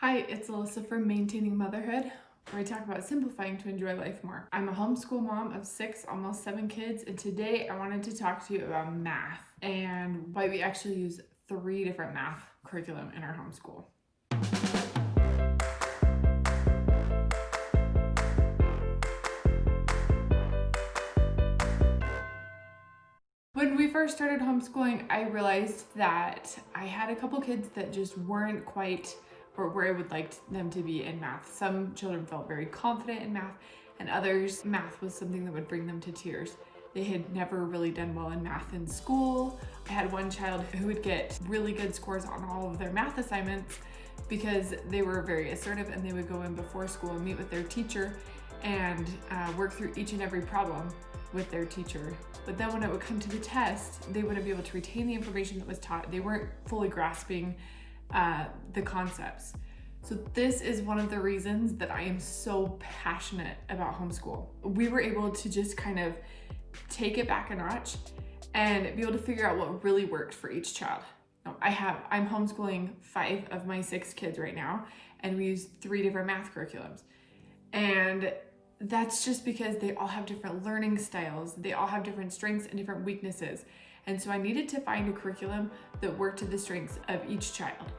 Hi, it's Alissa from Maintaining Motherhood, where I talk about simplifying to enjoy life more. I'm a homeschool mom of 6, almost 7 kids, and today I wanted to talk to you about math and why we actually use 3 different math curriculum in our homeschool. When we first started homeschooling, I realized that I had a couple kids that just weren't quite where I would like them to be in math. Some children felt very confident in math, and others, math was something that would bring them to tears. They had never really done well in math in school. I had one child who would get really good scores on all of their math assignments because they were very assertive, and they would go in before school and meet with their teacher and work through each and every problem with their teacher. But then when it would come to the test, they wouldn't be able to retain the information that was taught. They weren't fully grasping the concepts. So this is one of the reasons that I am so passionate about homeschool. We were able to just kind of take it back a notch and be able to figure out what really worked for each child. I'm homeschooling 5 of my 6 kids right now, and we use 3 different math curriculums. And that's just because they all have different learning styles. They all have different strengths and different weaknesses. And so I needed to find a curriculum that worked to the strengths of each child.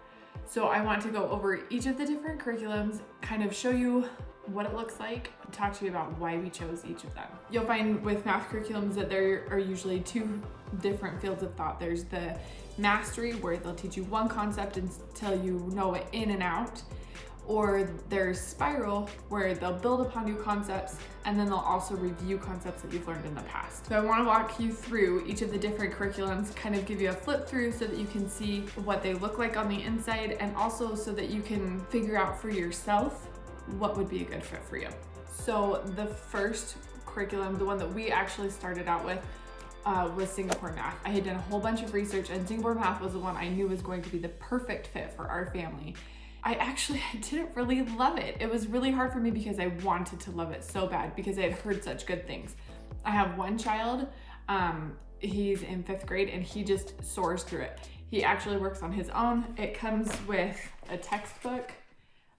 So I want to go over each of the different curriculums, kind of show you what it looks like, and talk to you about why we chose each of them. You'll find with math curriculums that there are usually 2 different fields of thought. There's the mastery, where they'll teach you one concept until you know it in and out. Or there's spiral, where they'll build upon new concepts, and then they'll also review concepts that you've learned in the past. So I want to walk you through each of the different curriculums, kind of give you a flip through so that you can see what they look like on the inside, and also so that you can figure out for yourself what would be a good fit for you. So the first curriculum, the one that we actually started out with, was Singapore math. I had done a whole bunch of research, and Singapore math was the one I knew was going to be the perfect fit for our family. I didn't really love it. It was really hard for me because I wanted to love it so bad because I had heard such good things. I have one child, he's in 5th grade, and he just soars through it. He actually works on his own. It comes with a textbook,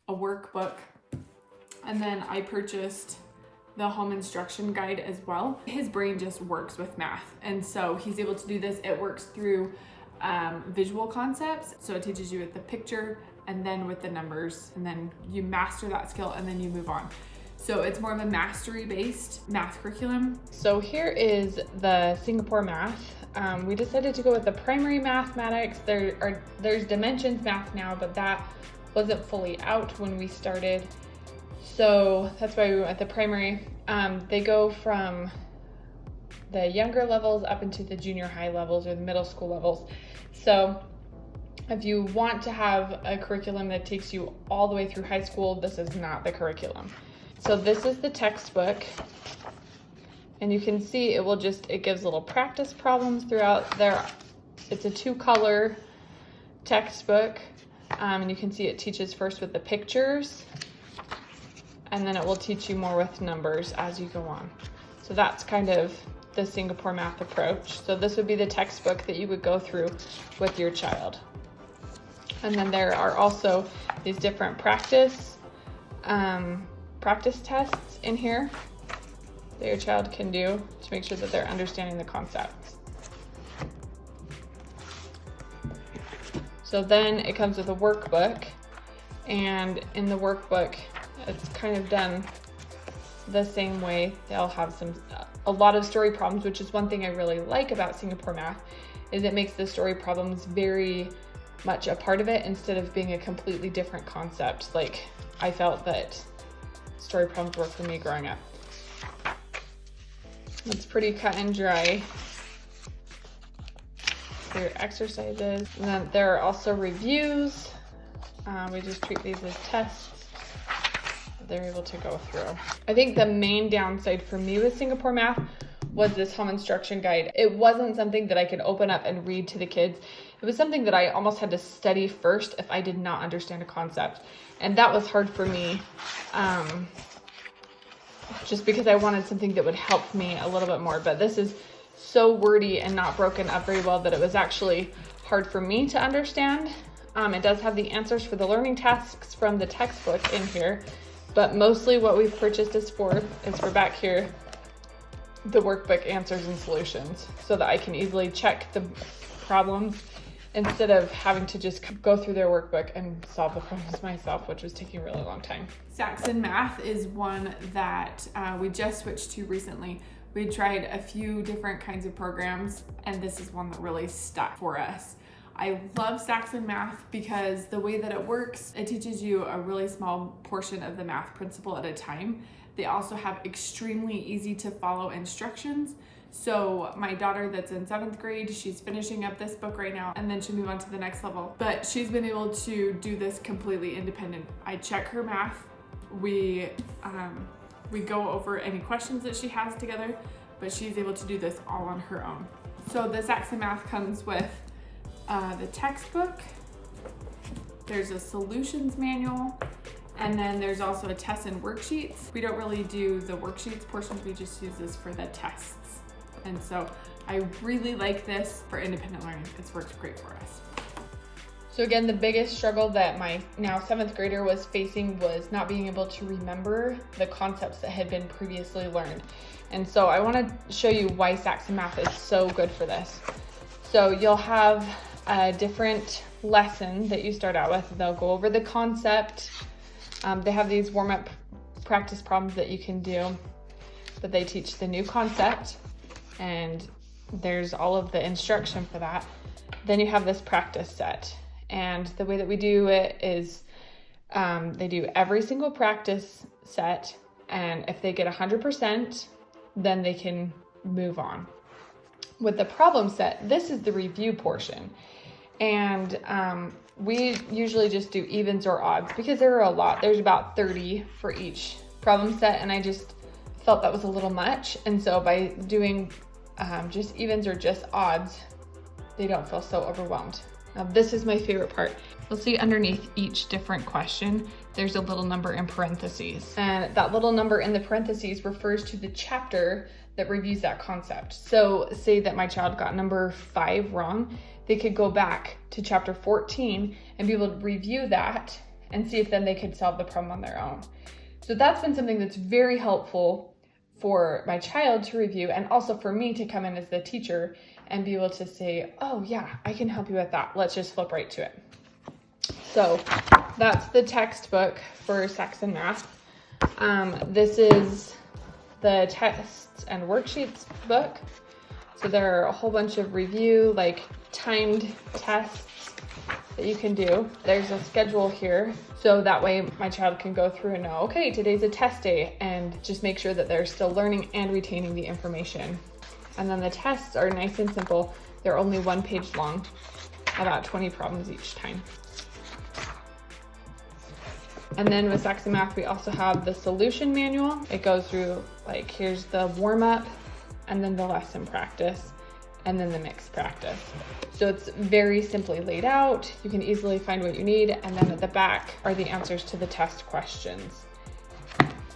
a workbook, and then I purchased the home instruction guide as well. His brain just works with math, and so he's able to do this. It works through visual concepts, so it teaches you with the picture and then with the numbers, and then you master that skill and then you move on. So it's more of a mastery-based math curriculum. So here is the Singapore math. We decided to go with the primary mathematics. There's dimensions math now, but that wasn't fully out when we started. So that's why we went with the primary. They go from the younger levels up into the junior high levels or the middle school levels. So if you want to have a curriculum that takes you all the way through high school, this is not the curriculum. So this is the textbook, and you can see it gives little practice problems throughout there. It's a 2-color textbook, and you can see it teaches first with the pictures, and then it will teach you more with numbers as you go on. So that's kind of the Singapore math approach. So this would be the textbook that you would go through with your child. And then there are also these different practice tests in here that your child can do to make sure that they're understanding the concepts. So then it comes with a workbook, and in the workbook, it's kind of done the same way. They'll have a lot of story problems, which is one thing I really like about Singapore math, is it makes the story problems very much a part of it instead of being a completely different concept. Like I felt that story problems were for me growing up. It's pretty cut and dry. There are exercises, and then there are also reviews. We just treat these as tests they're able to go through. I think the main downside for me with Singapore math was this home instruction guide. It wasn't something that I could open up and read to the kids. It was something that I almost had to study first if I did not understand a concept. And that was hard for me, just because I wanted something that would help me a little bit more. But this is so wordy and not broken up very well that it was actually hard for me to understand. It does have the answers for the learning tasks from the textbook in here, but mostly what we've purchased is for back here, the workbook answers and solutions, so that I can easily check the problems instead of having to just go through their workbook and solve the problems myself, which was taking a really long time. Saxon Math is one that we just switched to recently. We tried a few different kinds of programs, and this is one that really stuck for us. I love Saxon Math because the way that it works, it teaches you a really small portion of the math principle at a time. They also have extremely easy to follow instructions. So my daughter that's in 7th grade, she's finishing up this book right now, and then she'll move on to the next level. But she's been able to do this completely independent. I check her math. We go over any questions that she has together, but she's able to do this all on her own. So the Saxon Math comes with the textbook, there's a solutions manual, and then there's also a test and worksheets. We don't really do the worksheets portions, we just use this for the tests. And so I really like this for independent learning. It's worked great for us. So again, the biggest struggle that my now 7th grader was facing was not being able to remember the concepts that had been previously learned. And so I want to show you why Saxon Math is so good for this. So you'll have a different lesson that you start out with. They'll go over the concept. They have these warm-up practice problems that you can do, but they teach the new concept, and there's all of the instruction for that. Then you have this practice set, and the way that we do it is they do every single practice set, and if they get 100%, then they can move on. With the problem set, this is the review portion, and we usually just do evens or odds because there are a lot. There's about 30 for each problem set, and I just felt that was a little much, and so by doing just evens or just odds, they don't feel so overwhelmed. Now this is my favorite part. You'll see underneath each different question, there's a little number in parentheses. And that little number in the parentheses refers to the chapter that reviews that concept. So say that my child got number 5 wrong, they could go back to chapter 14 and be able to review that and see if then they could solve the problem on their own. So that's been something that's very helpful for my child to review, and also for me to come in as the teacher and be able to say, oh yeah, I can help you with that. Let's just flip right to it. So that's the textbook for Saxon Math. This is the tests and worksheets book. So there are a whole bunch of review, like timed tests that you can do. There's a schedule here, so that way my child can go through and know, okay, today's a test day, and just make sure that they're still learning and retaining the information. And then the tests are nice and simple. They're only 1 page long, about 20 problems each time. And then with Saxon Math, we also have the solution manual. It goes through, like, here's the warm-up, and then the lesson practice, and then the mixed practice. So it's very simply laid out. You can easily find what you need, and then at the back are the answers to the test questions.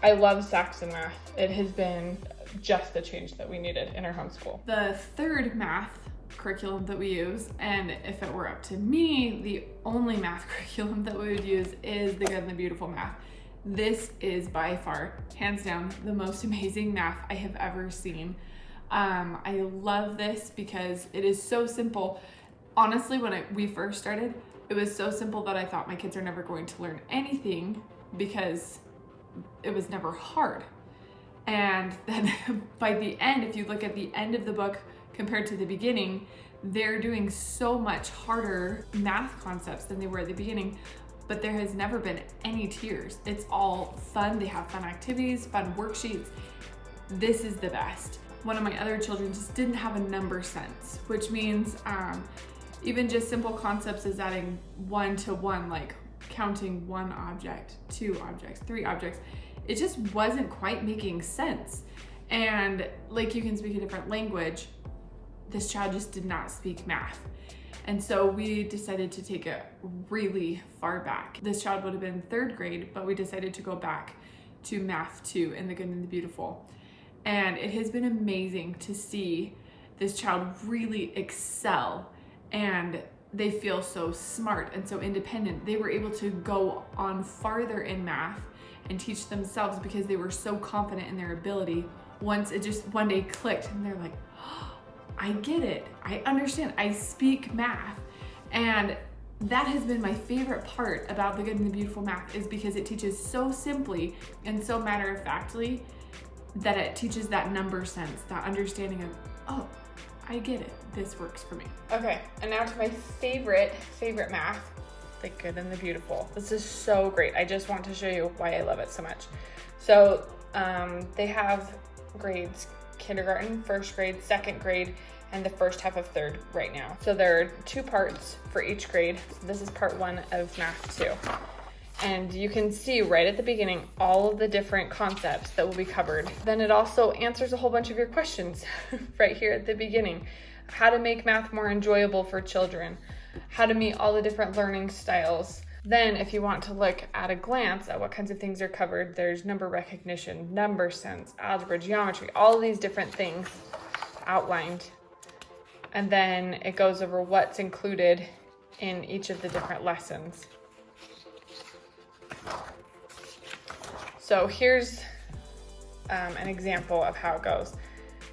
I love Saxon Math. It has been just the change that we needed in our homeschool. The third math curriculum that we use, and if it were up to me, the only math curriculum that we would use is the Good and the Beautiful math. This is by far, hands down, the most amazing math I have ever seen. I love this because it is so simple. Honestly, when we first started, it was so simple that I thought my kids are never going to learn anything because it was never hard. And then by the end, if you look at the end of the book compared to the beginning, they're doing so much harder math concepts than they were at the beginning, but there has never been any tears. It's all fun. They have fun activities, fun worksheets. This is the best. One of my other children just didn't have a number sense, which means even just simple concepts is adding 1 to 1, like counting 1 object, 2 objects, 3 objects. It just wasn't quite making sense. And like, you can speak a different language, this child just did not speak math. And so we decided to take it really far back. This child would have been 3rd grade, but we decided to go back to Math 2 in the Good and the Beautiful. And it has been amazing to see this child really excel. And they feel so smart and so independent. They were able to go on farther in math and teach themselves because they were so confident in their ability. Once it just one day clicked and they're like, oh, I get it, I understand, I speak math. And that has been my favorite part about The Good and the Beautiful Math, is because it teaches so simply and so matter-of-factly that it teaches that number sense, that understanding of, oh, I get it, this works for me. Okay, and now to my favorite math, The Good and the Beautiful. This is so great. I just want to show you why I love it so much. So they have grades, kindergarten, first grade, second grade, and the first half of third right now. So there are 2 parts for each grade. So this is part 1 of math 2. And you can see right at the beginning all of the different concepts that will be covered. Then it also answers a whole bunch of your questions right here at the beginning. How to make math more enjoyable for children, how to meet all the different learning styles. Then if you want to look at a glance at what kinds of things are covered, there's number recognition, number sense, algebra, geometry, all of these different things outlined. And then it goes over what's included in each of the different lessons. So here's an example of how it goes.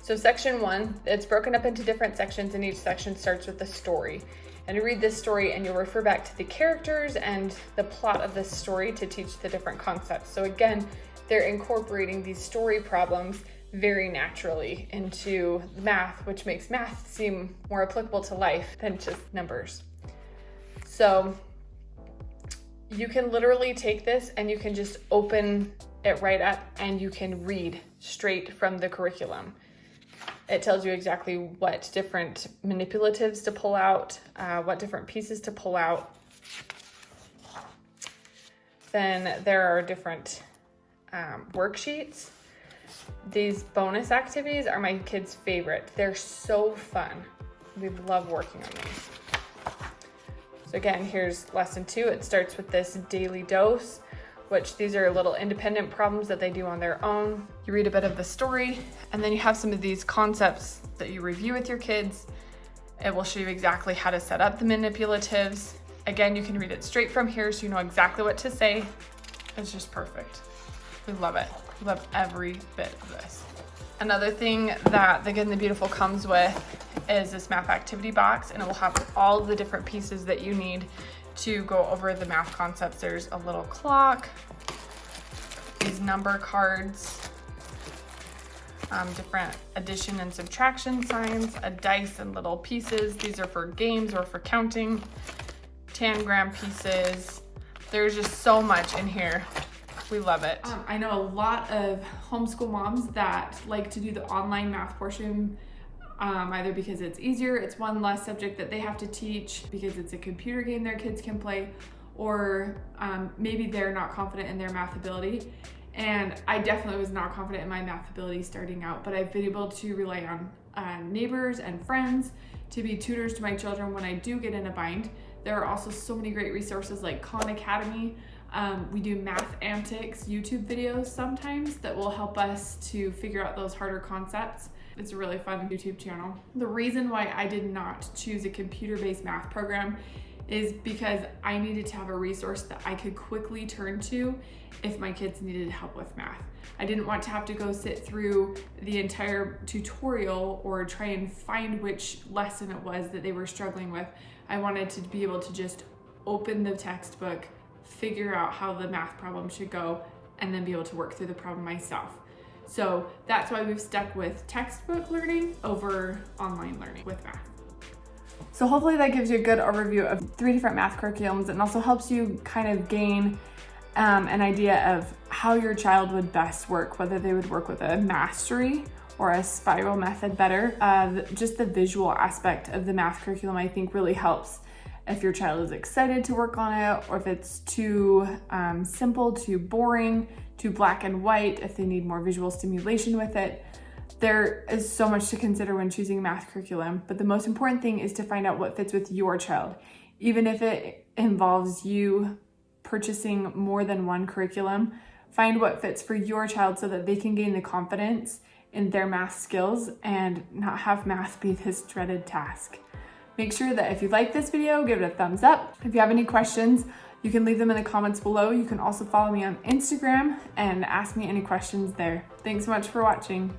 So section 1, it's broken up into different sections, and each section starts with a story. And you read this story and you'll refer back to the characters and the plot of this story to teach the different concepts. So again, they're incorporating these story problems very naturally into math, which makes math seem more applicable to life than just numbers. So you can literally take this and you can just open it right up and you can read straight from the curriculum. It tells you exactly what different manipulatives to pull out, what different pieces to pull out. Then there are different worksheets. These bonus activities are my kids' favorite. They're so fun. We love working on these. So again, here's lesson 2. It starts with this daily dose, which these are little independent problems that they do on their own. You read a bit of the story, and then you have some of these concepts that you review with your kids. It will show you exactly how to set up the manipulatives. Again, you can read it straight from here so you know exactly what to say. It's just perfect. We love it. We love every bit of this. Another thing that The Good and the Beautiful comes with is this math activity box, and it will have all the different pieces that you need to go over the math concepts. There's a little clock, these number cards, different addition and subtraction signs, a dice and little pieces. These are for games or for counting, tangram pieces. There's just so much in here. We love it. I know a lot of homeschool moms that like to do the online math portion, either because it's easier, it's one less subject that they have to teach, because it's a computer game their kids can play, or maybe they're not confident in their math ability. And I definitely was not confident in my math ability starting out, but I've been able to rely on neighbors and friends to be tutors to my children when I do get in a bind. There are also so many great resources like Khan Academy. We do Math Antics YouTube videos sometimes that will help us to figure out those harder concepts. It's a really fun YouTube channel. The reason why I did not choose a computer-based math program is because I needed to have a resource that I could quickly turn to if my kids needed help with math. I didn't want to have to go sit through the entire tutorial or try and find which lesson it was that they were struggling with. I wanted to be able to just open the textbook, figure out how the math problem should go, and then be able to work through the problem myself. So that's why we've stuck with textbook learning over online learning with math. So hopefully that gives you a good overview of 3 different math curriculums, and also helps you kind of gain an idea of how your child would best work, whether they would work with a mastery or a spiral method better. Just the visual aspect of the math curriculum, I think, really helps if your child is excited to work on it, or if it's too simple, too boring, too black and white, if they need more visual stimulation with it. There is so much to consider when choosing a math curriculum, but the most important thing is to find out what fits with your child. Even if it involves you purchasing more than one curriculum, find what fits for your child so that they can gain the confidence in their math skills and not have math be this dreaded task. Make sure that if you like this video, give it a thumbs up. If you have any questions, you can leave them in the comments below. You can also follow me on Instagram and ask me any questions there. Thanks so much for watching.